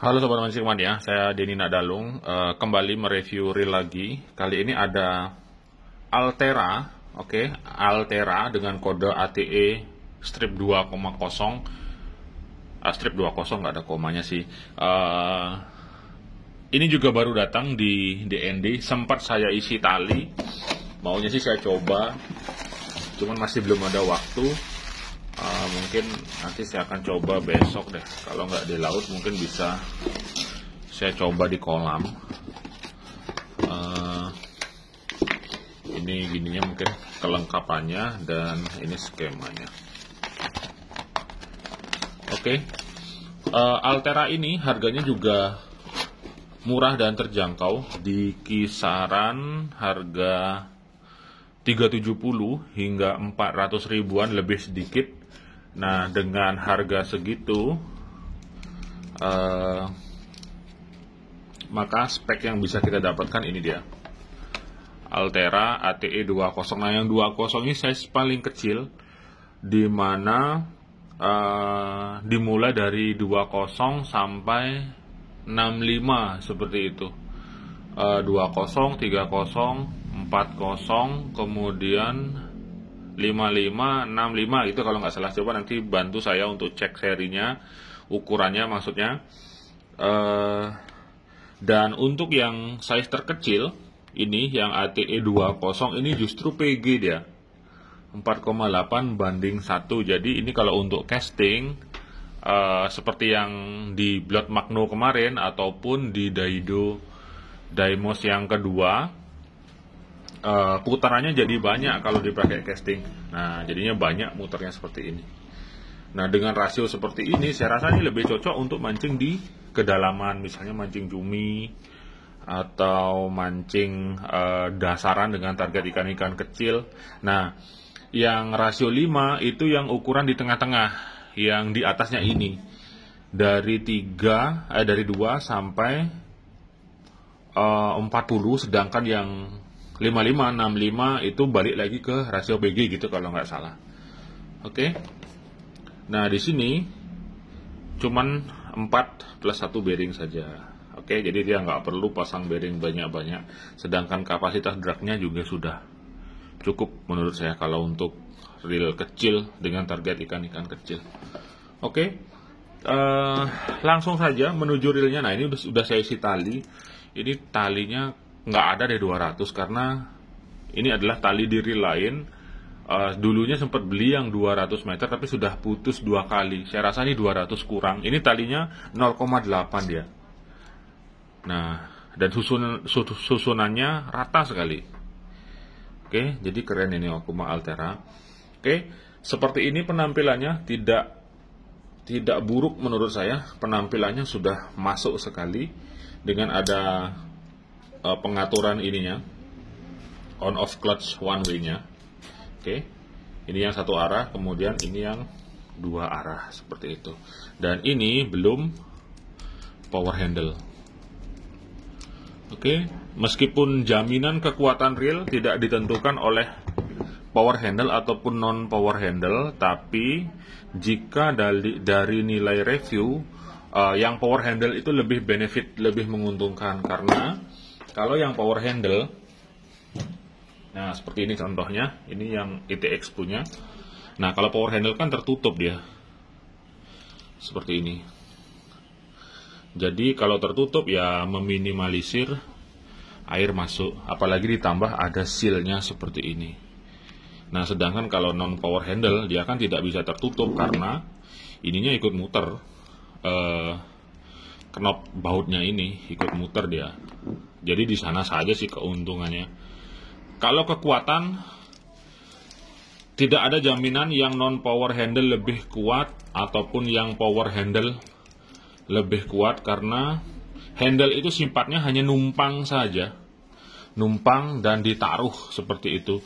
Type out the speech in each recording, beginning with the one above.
Halo Sobat Mancing ya, saya Denny Nadalung, kembali mereview reel lagi. Kali ini ada Altera, Altera dengan kode ATE strip 2,0, strip 20 nggak ada komanya sih. Ini juga baru datang di DND, sempat saya isi tali, maunya sih saya coba, cuman masih belum ada waktu. Mungkin nanti saya akan coba besok deh. Kalau nggak di laut mungkin bisa saya coba di kolam. Ini gininya mungkin kelengkapannya, dan ini skemanya. Altera ini harganya juga murah dan terjangkau, di kisaran harga 370 hingga 400 ribuan lebih sedikit. Nah, dengan harga segitu, maka spek yang bisa kita dapatkan ini dia, Altera ATE 20. Nah, yang 20 ini size paling kecil, dimana dimulai dari 20 sampai 65 seperti itu. 20, 30, 40, kemudian 55, 65 itu kalau nggak salah. Coba nanti bantu saya untuk cek serinya, ukurannya maksudnya. Dan untuk yang size terkecil ini, yang ATE 20 ini justru PG dia, 4,8 banding 1. Jadi ini kalau untuk casting, seperti yang di Blood Magno kemarin ataupun di Daido Daimos yang kedua, putarannya jadi banyak kalau dipakai casting. Nah, jadinya banyak muternya seperti ini. Nah, dengan rasio seperti ini, saya rasa ini lebih cocok untuk mancing di kedalaman, misalnya mancing cumi atau mancing dasaran dengan target ikan-ikan kecil. Nah, yang rasio 5 itu yang ukuran di tengah-tengah, yang di atasnya ini dari 2 sampai 40, sedangkan yang 55, 65 itu balik lagi ke rasio PG gitu kalau nggak salah. Nah, di sini cuman 4 plus 1 bearing saja. Jadi dia nggak perlu pasang bearing banyak-banyak. Sedangkan kapasitas dragnya juga sudah cukup menurut saya kalau untuk reel kecil dengan target ikan-ikan kecil. Langsung saja menuju reelnya. Nah, ini udah saya isi tali. Ini talinya nggak ada deh 200, karena ini adalah tali di reel lain. Dulunya sempat beli yang 200 meter tapi sudah putus 2 kali. Saya rasa ini 200 kurang. Ini talinya 0,8 dia. Nah, dan susunannya rata sekali. Jadi keren ini Okuma Altera. Seperti ini penampilannya, tidak buruk menurut saya. Penampilannya sudah masuk sekali dengan ada pengaturan ininya, on off clutch one way nya. Ini yang satu arah, kemudian ini yang 2 arah seperti itu. Dan ini belum power handle. Meskipun jaminan kekuatan reel tidak ditentukan oleh power handle ataupun non power handle, tapi jika dari nilai review, yang power handle itu lebih benefit, lebih menguntungkan. Karena kalau yang power handle, nah seperti ini contohnya, ini yang ITX punya. Nah, kalau power handle kan tertutup dia, seperti ini. Jadi kalau tertutup ya meminimalisir air masuk, apalagi ditambah ada sealnya seperti ini. Nah, sedangkan kalau non power handle dia kan tidak bisa tertutup karena ininya ikut muter. Knop bautnya ini ikut muter dia. Jadi di sana saja sih keuntungannya. Kalau kekuatan, tidak ada jaminan yang non power handle lebih kuat ataupun yang power handle lebih kuat, karena handle itu sifatnya hanya numpang saja, numpang dan ditaruh seperti itu.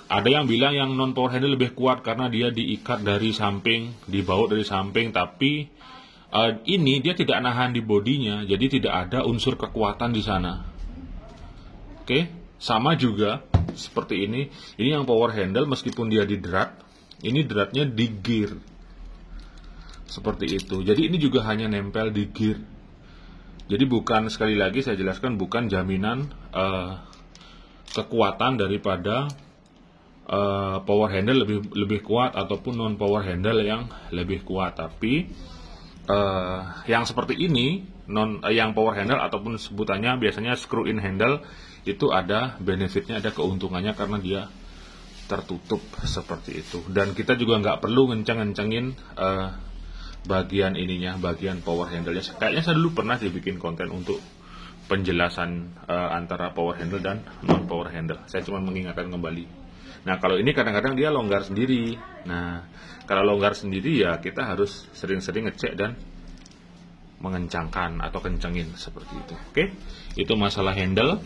Ada yang bilang yang non power handle lebih kuat karena dia diikat dari samping, dibaut dari samping, tapi ini dia tidak nahan di bodinya, jadi tidak ada unsur kekuatan di sana. Sama juga seperti ini yang power handle, meskipun dia di drat, ini dratnya di gear. seperti itu. Jadi ini juga hanya nempel di gear. Jadi bukan, sekali lagi saya jelaskan, bukan jaminan kekuatan daripada power handle lebih kuat ataupun non power handle yang lebih kuat. Tapi yang seperti ini, yang power handle ataupun sebutannya biasanya screw in handle, itu ada benefitnya, ada keuntungannya karena dia tertutup seperti itu. Dan kita juga nggak perlu ngenceng-ngencengin bagian ininya, bagian power handle-nya. Kayaknya saya dulu pernah dibikin konten untuk penjelasan antara power handle dan non power handle. Saya cuma mengingatkan kembali. Nah, kalau ini kadang-kadang dia longgar sendiri. Nah, kalau longgar sendiri ya kita harus sering-sering ngecek dan mengencangkan atau kencengin seperti itu. Oke, itu masalah handle.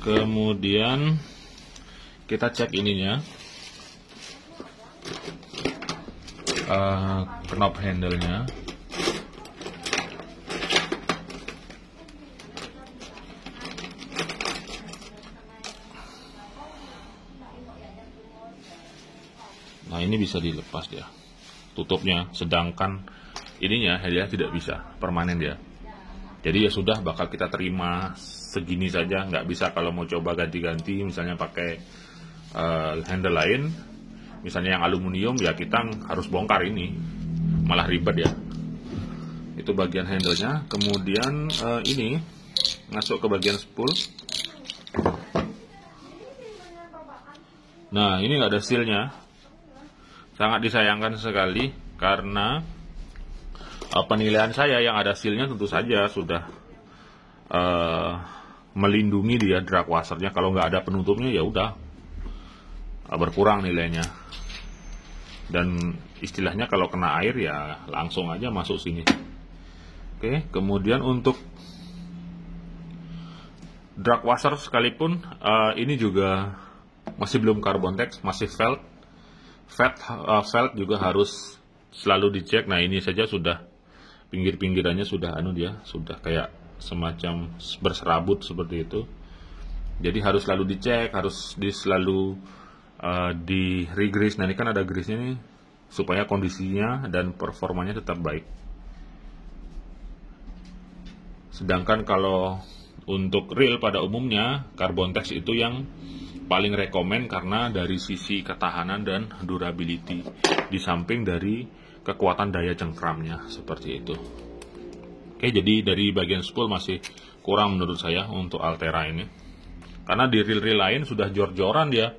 Kemudian kita cek ininya, knob handle-nya. Nah, ini bisa dilepas dia tutupnya, sedangkan ininya dia tidak bisa, permanen dia. Jadi ya sudah, bakal kita terima segini saja, nggak bisa kalau mau coba ganti-ganti, misalnya pakai handle lain, misalnya yang aluminium, ya kita harus bongkar ini, malah ribet ya. Itu bagian handle-nya. Kemudian ini masuk ke bagian spool. Nah, ini nggak ada seal-nya. Sangat disayangkan sekali, karena penilaian saya yang ada seal-nya tentu saja sudah melindungi dia drag washernya. Kalau nggak ada penutupnya ya udah berkurang nilainya. Dan istilahnya kalau kena air ya langsung aja masuk sini. Oke, kemudian untuk drag washer sekalipun ini juga masih belum carbon tex, masih felt. Felt juga harus selalu dicek. Nah, ini saja sudah pinggir-pinggirannya sudah dia sudah kayak semacam berserabut seperti itu. Jadi harus selalu dicek, harus selalu di re-grease. Nah, ini kan ada grease-nya nih supaya kondisinya dan performanya tetap baik. Sedangkan kalau untuk reel pada umumnya carbon tex itu yang paling rekomen karena dari sisi ketahanan dan durability, di samping dari kekuatan daya cengkramnya seperti itu. Oke, jadi dari bagian spool masih kurang menurut saya untuk Altera ini, karena di reel-reel lain sudah jor-joran dia,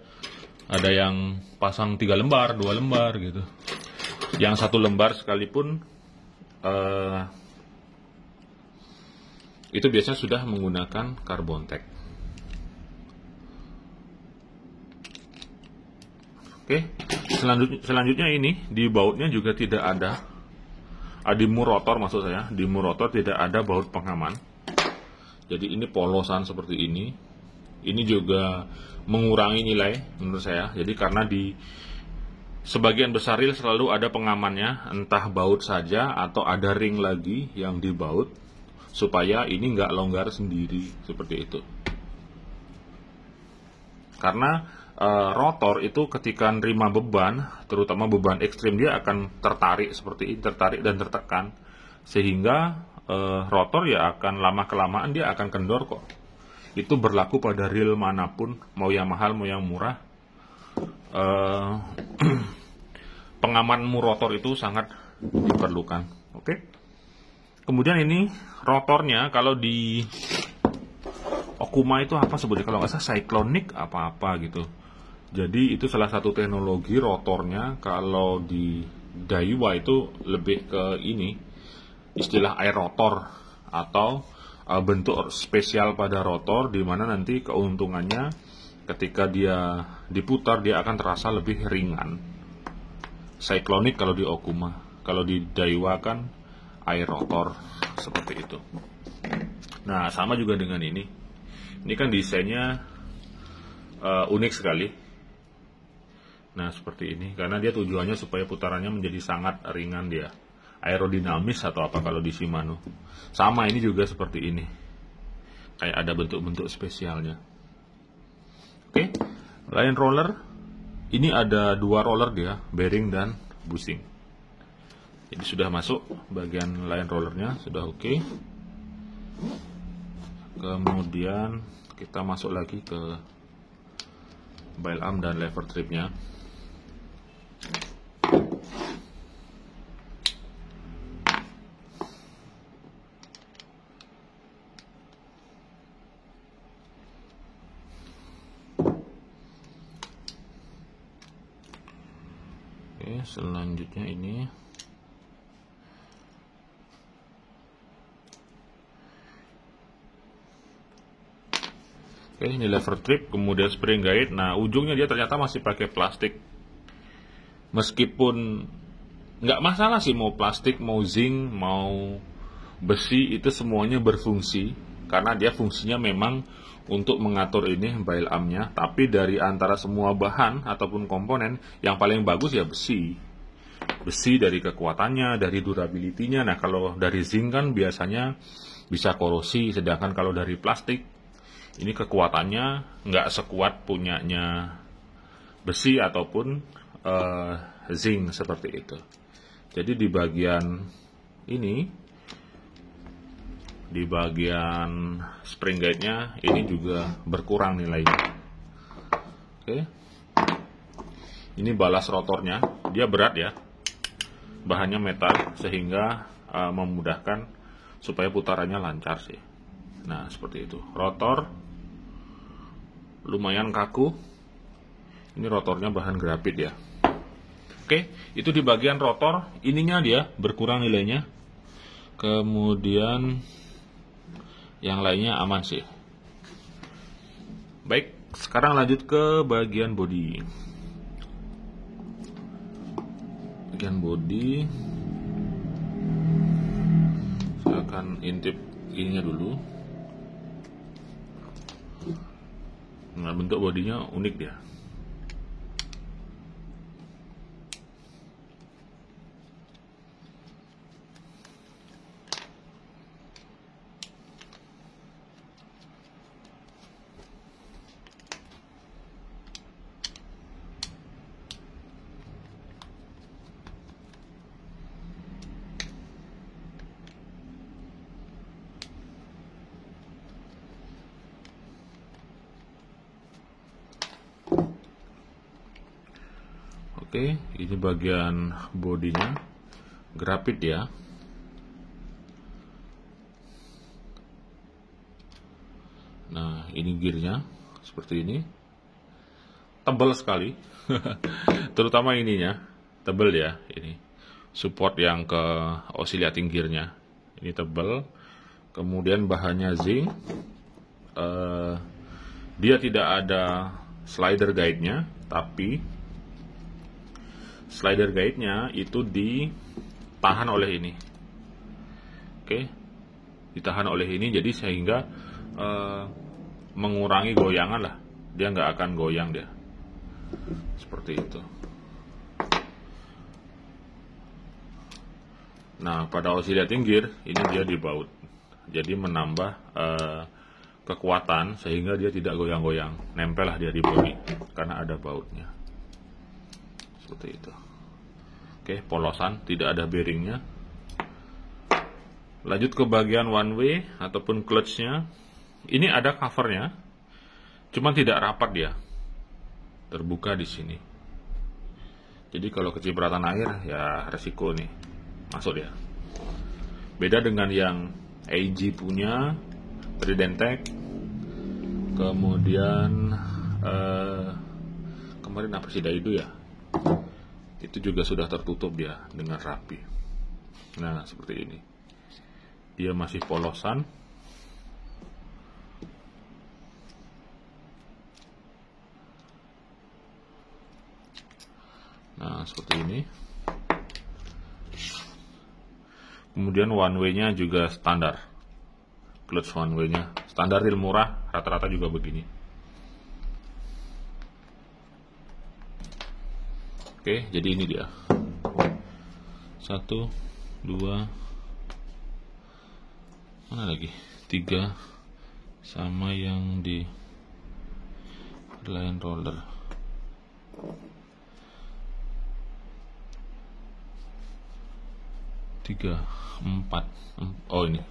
ada yang pasang 3 lembar, 2 lembar gitu, yang 1 lembar sekalipun itu biasanya sudah menggunakan carbon tex. Oke, selanjutnya ini di bautnya juga tidak ada, di mur rotor maksud saya, di mur rotor tidak ada baut pengaman. Jadi ini polosan seperti ini. Ini juga mengurangi nilai menurut saya. Jadi karena di sebagian besar reel selalu ada pengamannya, entah baut saja atau ada ring lagi yang dibaut supaya ini nggak longgar sendiri seperti itu. Karena rotor itu ketika nerima beban, terutama beban ekstrim, dia akan tertarik seperti ini, tertarik dan tertekan, sehingga rotor ya akan lama-kelamaan dia akan kendor kok. Itu berlaku pada reel manapun, mau yang mahal mau yang murah. Pengaman rotor itu sangat diperlukan. Oke. Kemudian ini rotornya, kalau di Okuma itu apa sebutnya, kalau nggak salah Cyclonic apa-apa gitu. Jadi itu salah satu teknologi rotornya. Kalau di Daiwa itu lebih ke ini, istilah air rotor atau bentuk spesial pada rotor, di mana nanti keuntungannya ketika dia diputar dia akan terasa lebih ringan. Cyclonic kalau di Okuma, kalau di Daiwa kan air rotor seperti itu. Nah, sama juga dengan ini. Ini kan desainnya unik sekali. Nah, seperti ini, karena dia tujuannya supaya putarannya menjadi sangat ringan dia. Aerodinamis atau apa kalau di Shimano. Sama, ini juga seperti ini. Kayak ada bentuk-bentuk spesialnya. Oke, line roller. Ini ada dua roller dia, bearing dan bushing. Jadi sudah masuk bagian line rollernya, sudah oke. Kemudian kita masuk lagi ke bile arm dan lever tripnya. Oke, selanjutnya ini ini lever trip, kemudian spring guide. Nah, ujungnya dia ternyata masih pakai plastik. Meskipun nggak masalah sih mau plastik, mau zinc, mau besi, itu semuanya berfungsi. Karena dia fungsinya memang untuk mengatur ini bile armnya. Tapi dari antara semua bahan ataupun komponen, yang paling bagus ya besi. Besi dari kekuatannya, dari durability-nya. Nah, kalau dari zinc kan biasanya bisa korosi. Sedangkan kalau dari plastik, ini kekuatannya nggak sekuat punyanya besi ataupun zinc seperti itu. Jadi di bagian ini, di bagian spring guide-nya ini juga berkurang nilainya. Oke. Ini balas rotornya, dia berat ya. Bahannya metal sehingga memudahkan supaya putarannya lancar sih. Nah, seperti itu. Rotor lumayan kaku. Ini rotornya bahan grafit ya. Oke, itu di bagian rotor, ininya dia berkurang nilainya. Kemudian yang lainnya aman sih. Baik, sekarang lanjut ke bagian bodi. Bagian bodi, saya akan intip ininya dulu. Nah, bentuk bodinya unik dia. Oke, ini bagian bodinya, grafit ya. Nah, ini gearnya seperti ini, tebal sekali, terutama ininya, tebal ya. Ini support yang ke oscillating gearnya, ini tebal. Kemudian bahannya zinc, dia tidak ada slider guide-nya, tapi slider guide-nya itu ditahan oleh ini. Oke, ditahan oleh ini, jadi sehingga mengurangi goyangan lah. Dia nggak akan goyang dia. Seperti itu. Nah, pada oscillating gear ini dia dibaut. Jadi menambah kekuatan sehingga dia tidak goyang-goyang. Nempel lah dia di bodi karena ada bautnya. Seperti itu. Oke, polosan, tidak ada bearingnya. Lanjut ke bagian one way ataupun clutch-nya. Ini ada covernya, cuman tidak rapat dia. Terbuka di sini. Jadi kalau kecipratan air ya resiko nih, masuk dia. Beda dengan yang AG punya, Tridentec. Kemudian kemarin apa sih Daido ya? Itu juga sudah tertutup dia dengan rapi. Nah, seperti ini. Dia masih polosan. Nah, seperti ini. Kemudian one way-nya juga standar. Clutch one way-nya standar, real murah, rata-rata juga begini. Oke, jadi ini dia. 1, 2, mana lagi? 3, sama yang di line roller. 3, 4. Oh ini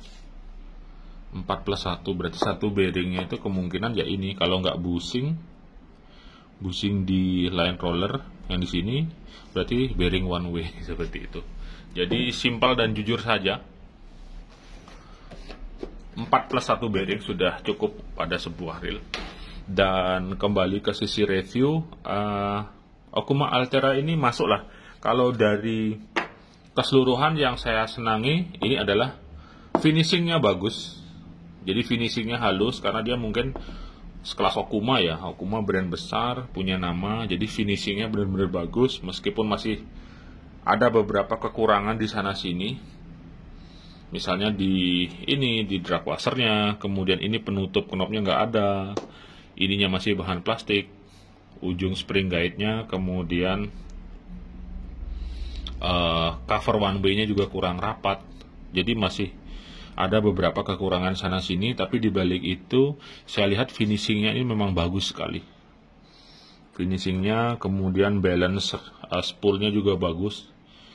4 plus 1, berarti satu bearingnya itu kemungkinan ya ini. Kalau nggak bushing di line roller yang di sini, berarti bearing one way seperti itu. Jadi simpel dan jujur saja, 4 plus 1 bearing sudah cukup pada sebuah reel. Dan kembali ke sisi review, Okuma Altera ini masuklah. Kalau dari keseluruhan yang saya senangi, ini adalah finishingnya bagus. Jadi finishingnya halus, karena dia mungkin sekelas Okuma ya. Okuma brand besar, punya nama, jadi finishingnya benar-benar bagus. Meskipun masih ada beberapa kekurangan di sana sini. Misalnya di drag washernya, kemudian ini penutup knopnya nggak ada, ininya masih bahan plastik, ujung spring guide-nya, kemudian cover one way-nya juga kurang rapat. Jadi masih ada beberapa kekurangan sana sini, tapi dibalik itu saya lihat finishingnya ini memang bagus sekali. Finishingnya, kemudian balance spoolnya juga bagus.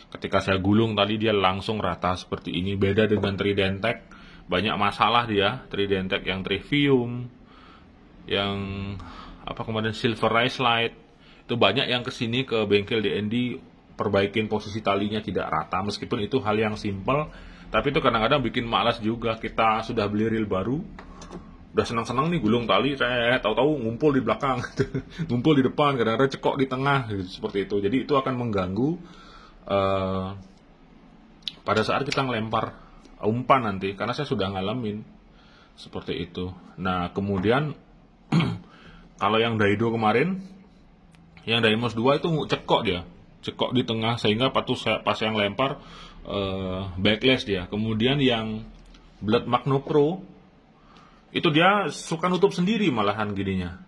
Ketika saya gulung tadi dia langsung rata seperti ini. Beda dengan Tridentec, banyak masalah dia. Tridentec yang Trivium, yang kemarin Silverize Light, itu banyak yang kesini ke bengkel DND perbaikin posisi talinya tidak rata. Meskipun itu hal yang simple, tapi itu kadang-kadang bikin malas juga. Kita sudah beli reel baru, udah senang-senang nih gulung tali, tahu-tahu ngumpul di belakang, ngumpul di depan, kadang-kadang cekok di tengah, gitu, seperti itu. Jadi itu akan mengganggu pada saat kita ngelempar umpan nanti, karena saya sudah ngalamin seperti itu. Nah kemudian kalau yang Daido kemarin, yang Daimos 2 itu cekok dia, cekok di tengah, sehingga pas yang lempar backlash dia. Kemudian yang Blood Magno Pro itu dia suka nutup sendiri malahan gininya,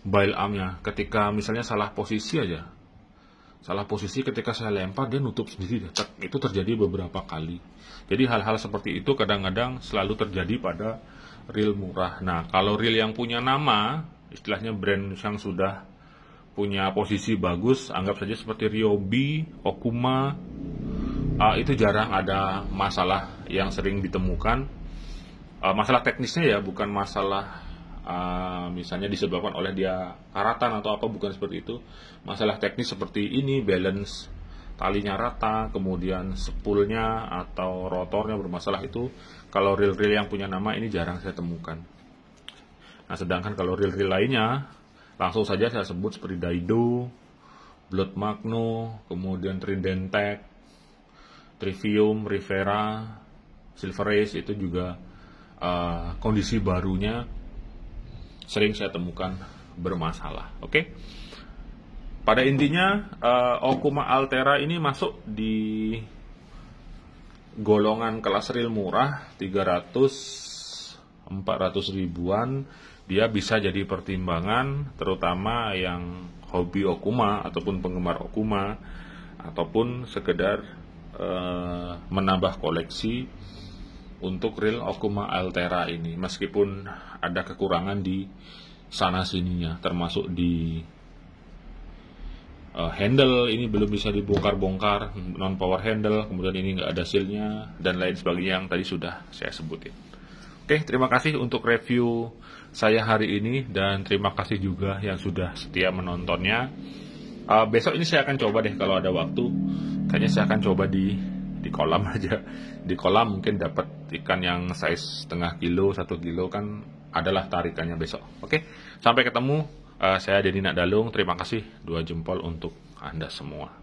bail armnya. Ketika misalnya salah posisi aja, salah posisi ketika saya lempar, dia nutup sendiri. Itu terjadi beberapa kali. Jadi hal-hal seperti itu kadang-kadang selalu terjadi pada reel murah. Nah kalau reel yang punya nama, istilahnya brand yang sudah punya posisi bagus, anggap saja seperti Ryobi, Okuma, itu jarang ada masalah yang sering ditemukan. Masalah teknisnya ya, bukan masalah misalnya disebabkan oleh dia karatan atau apa, bukan seperti itu. Masalah teknis seperti ini, balance talinya rata, kemudian spoolnya atau rotornya bermasalah, itu kalau reel-reel yang punya nama ini jarang saya temukan. Nah sedangkan kalau reel-reel lainnya langsung saja saya sebut seperti Daido, Blood Magno, kemudian Tridentec, Trivium, Rivera, Silverize, itu juga kondisi barunya sering saya temukan bermasalah. Oke. Pada intinya Okuma Altera ini masuk di golongan kelas reel murah, 300-400 ribuan. Dia bisa jadi pertimbangan, terutama yang hobi Okuma ataupun penggemar Okuma, ataupun sekedar menambah koleksi untuk reel Okuma Altera ini. Meskipun ada kekurangan di sana sininya, termasuk di handle ini belum bisa dibongkar-bongkar, non power handle, kemudian ini nggak ada sealnya dan lain sebagainya yang tadi sudah saya sebutin. Oke, terima kasih untuk review saya hari ini, dan terima kasih juga yang sudah setia menontonnya. Besok ini saya akan coba deh kalau ada waktu, kayaknya saya akan coba di kolam aja. Di kolam mungkin dapat ikan yang size setengah kilo, 1 kilo, kan adalah tarikannya besok. Oke, sampai ketemu. Saya Denny Nakdalung, terima kasih 2 jempol untuk Anda semua.